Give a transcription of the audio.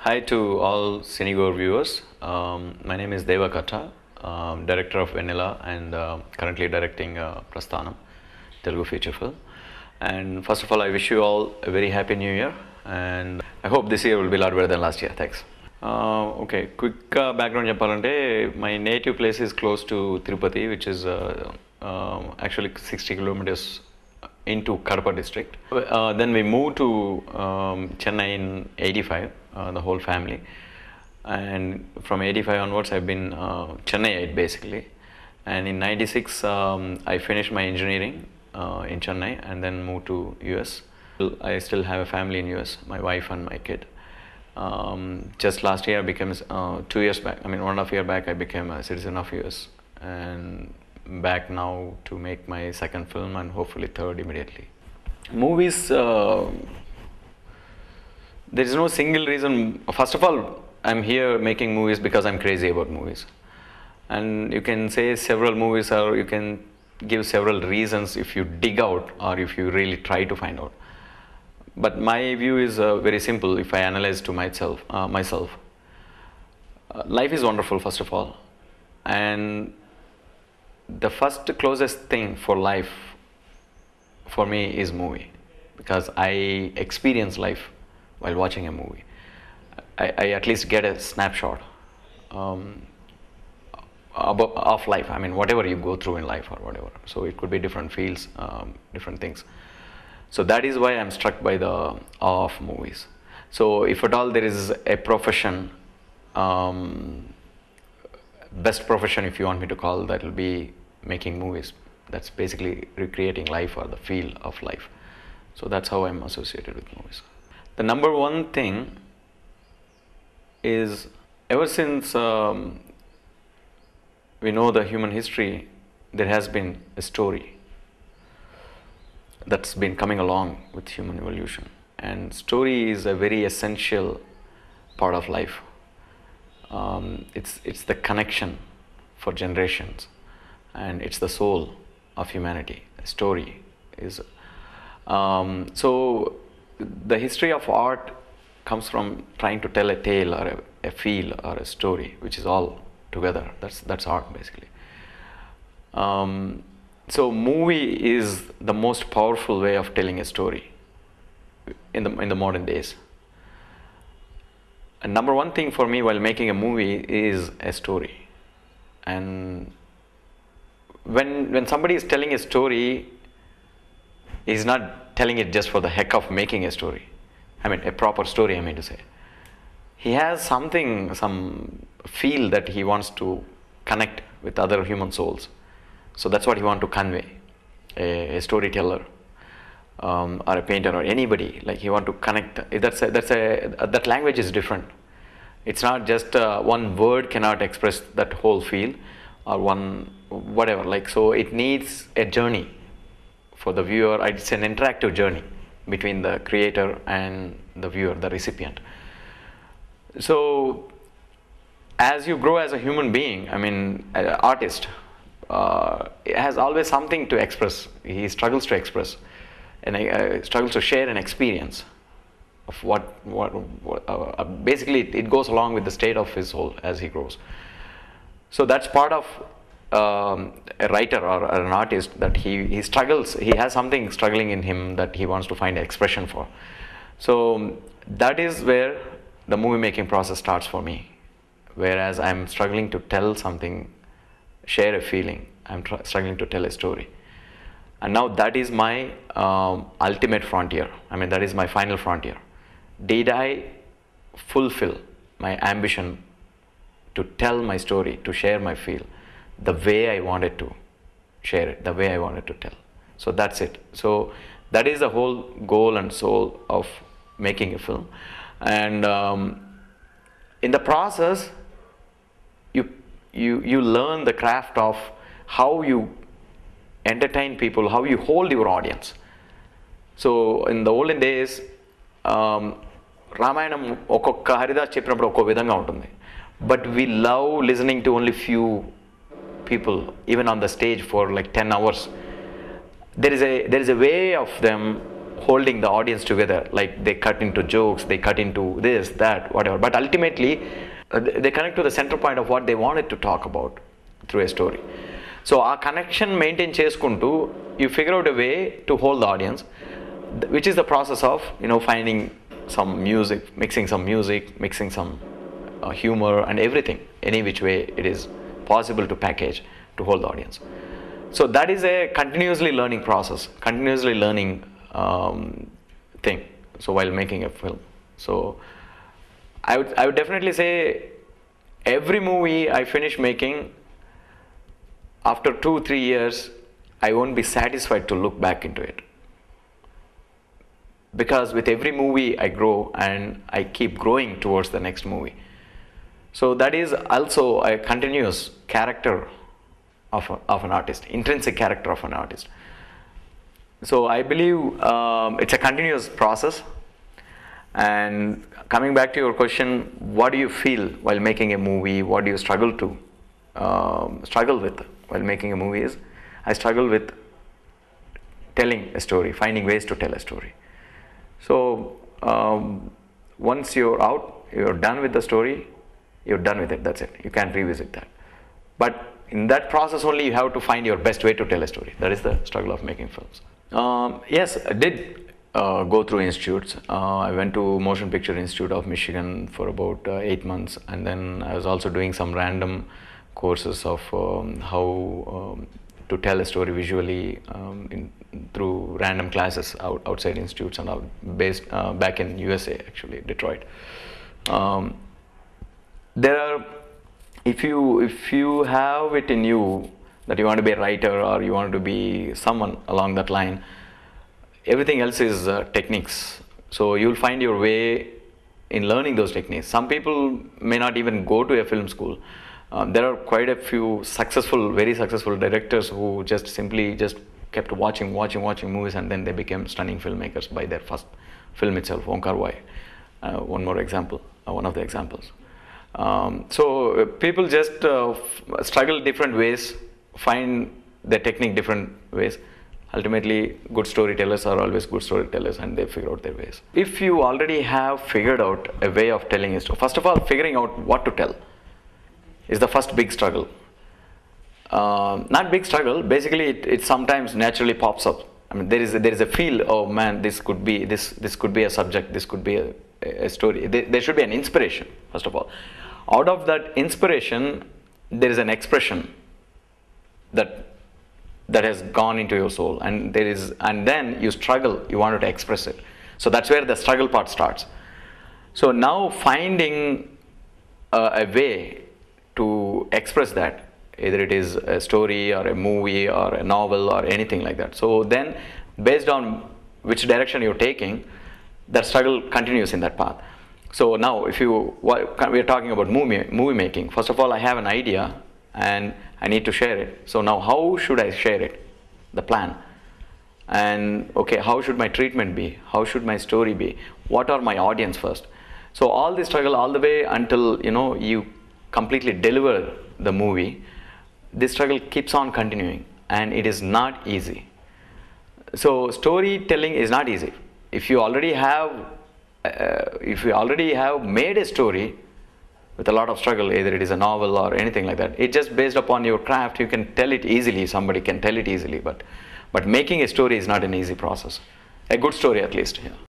Hi to all Cinegoer viewers. My name is Deva Katta, director of Vennela and currently directing Prasthanam, Telugu feature film. And first of all, I wish you all a very happy new year, and I hope this year will be a lot better than last year. Thanks. Okay, quick background చెప్పాలంటే my native place is close to Tirupati, which is actually 60 kilometers into Kadapa district. Then we moved to Chennai in 85, the whole family. And from 85 onwards, I've been Chennaiite basically. And in 96, I finished my engineering in Chennai and then moved to US. I still have a family in US, my wife and my kid. Just last year, I became 2 years back. I mean, 1.5 years back, I became a citizen of US, and back now to make my second film and hopefully third immediately. Movies, there is no single reason. First of all, I'm here making movies because I'm crazy about movies, and you can say several movies, or you can give several reasons if you dig out or if you really try to find out. But my view is very simple. If I analyze to myself, life is wonderful, first of all, and the first closest thing for life for me is movie, because I experience life while watching a movie. I at least get a snapshot of life. I mean, whatever you go through in life or whatever. So it could be different fields, different things. So that is why I'm struck by the awe of movies. So if at all there is a profession, best profession if you want me to call, that will be making movies. That's basically recreating life or the feel of life. So that's how I'm associated with movies. The number one thing is, ever since we know the human history, there has been a story that's been coming along with human evolution, and story is a very essential part of life. It's the connection for generations, and it's the soul of humanity. A story is so the history of art comes from trying to tell a tale or a feel or a story, which is all together. That's art basically. So movie is the most powerful way of telling a story in the modern days. And number one thing for me while making a movie is a story. And when somebody is telling a story, he's not telling it just for the heck of making a story. I mean, a proper story, I mean to say. He has some feel that he wants to connect with other human souls. So that's what he wants to convey. A storyteller or a painter or anybody, like he want to connect. That language is different. It's not just one word cannot express that whole feel, or one whatever. Like, so it needs a journey for the viewer. It's an interactive journey between the creator and the viewer, the recipient. So as you grow as a human being, I mean, an artist has always something to express. He struggles to express, and struggles to share an experience of what basically it goes along with the state of his soul as he grows. So that's part of a writer or an artist, that he struggles. He has something struggling in him that he wants to find expression for. So that is where the movie making process starts for me. Whereas I'm struggling to tell something, share a feeling, I'm struggling to tell a story. And now that is my ultimate frontier. I mean, that is my final frontier. Did I fulfill my ambition to tell my story, to share my feel, the way I wanted to share it, the way I wanted to tell? So that's it. So that is the whole goal and soul of making a film. And in the process, you learn the craft of how you entertain people, how you hold your audience. So in the olden days, Ramayanam okokka Haridas cheppinappudu okko vidhanga untundi, but we love listening to only few people, even on the stage for like 10 hours. There is a way of them holding the audience together. Like they cut into jokes, they cut into this, that, whatever. But ultimately, they connect to the center point of what they wanted to talk about through a story. So ఆ connection maintain చేసుకుంటూ you figure out a way to hold the audience, which is the process of finding some music, mixing some humor and everything, any which way it is possible to package to hold the audience. So that is a continuously learning process, continuously learning thing. So while making a film, so I would definitely say every movie I finish making, after 2-3 years, I won't be satisfied to look back into it. Because with every movie I grow and I keep growing towards the next movie. So that is also a continuous character of an artist, intrinsic character of an artist. So I believe it's a continuous process. And coming back to your question, what do you feel while making a movie? What do you struggle with while making a movie? Is I struggle with telling a story, finding ways to tell a story. So once you're out, you're done with the story, you're done with it, that's it. You can't revisit that. But in that process only, you have to find your best way to tell a story. That is the struggle of making films. Yes, I did go through institutes. I went to Motion Picture Institute of Michigan for about 8 months, and then I was also doing some random courses of how to tell a story visually through random classes outside institutes and based back in USA, actually Detroit. There are, if you have it in you that you want to be a writer or you want to be someone along that line, everything else is techniques. So you'll find your way in learning those techniques. Some people may not even go to a film school. There are quite a few very successful directors who simply kept watching movies, and then they became stunning filmmakers by their first film itself, Onkar Vai. One more example, one of the examples. So people just struggle different ways, find their technique different ways. Ultimately, good storytellers are always good storytellers, and they figure out their ways. If you already have figured out a way of telling a story, first of all, figuring out what to tell is the first big struggle. Not big struggle, basically it sometimes naturally pops up. I mean, there is a feel, oh man, this could be a subject, this could be a story. There should be an inspiration, first of all. Out of that inspiration, there is an expression that has gone into your soul, and then you struggle, you wanted to express it. So that's where the struggle part starts. So now finding a way to express that, either it is a story or a movie or a novel or anything like that. So then, based on which direction you're taking, that struggle continues in that path. So now, we're talking about movie making. First of all, I have an idea and I need to share it. So now, how should I share it? The plan. And okay, how should my treatment be? How should my story be? What are my audience first? So all this struggle all the way until you completely deliver the movie. This struggle keeps on continuing, and it is not easy. So storytelling is not easy. If you already have made a story with a lot of struggle, either it is a novel or anything like that, it's just based upon your craft. You can tell it easily. Somebody can tell it easily, but making a story is not an easy process. A good story, at least. Yeah.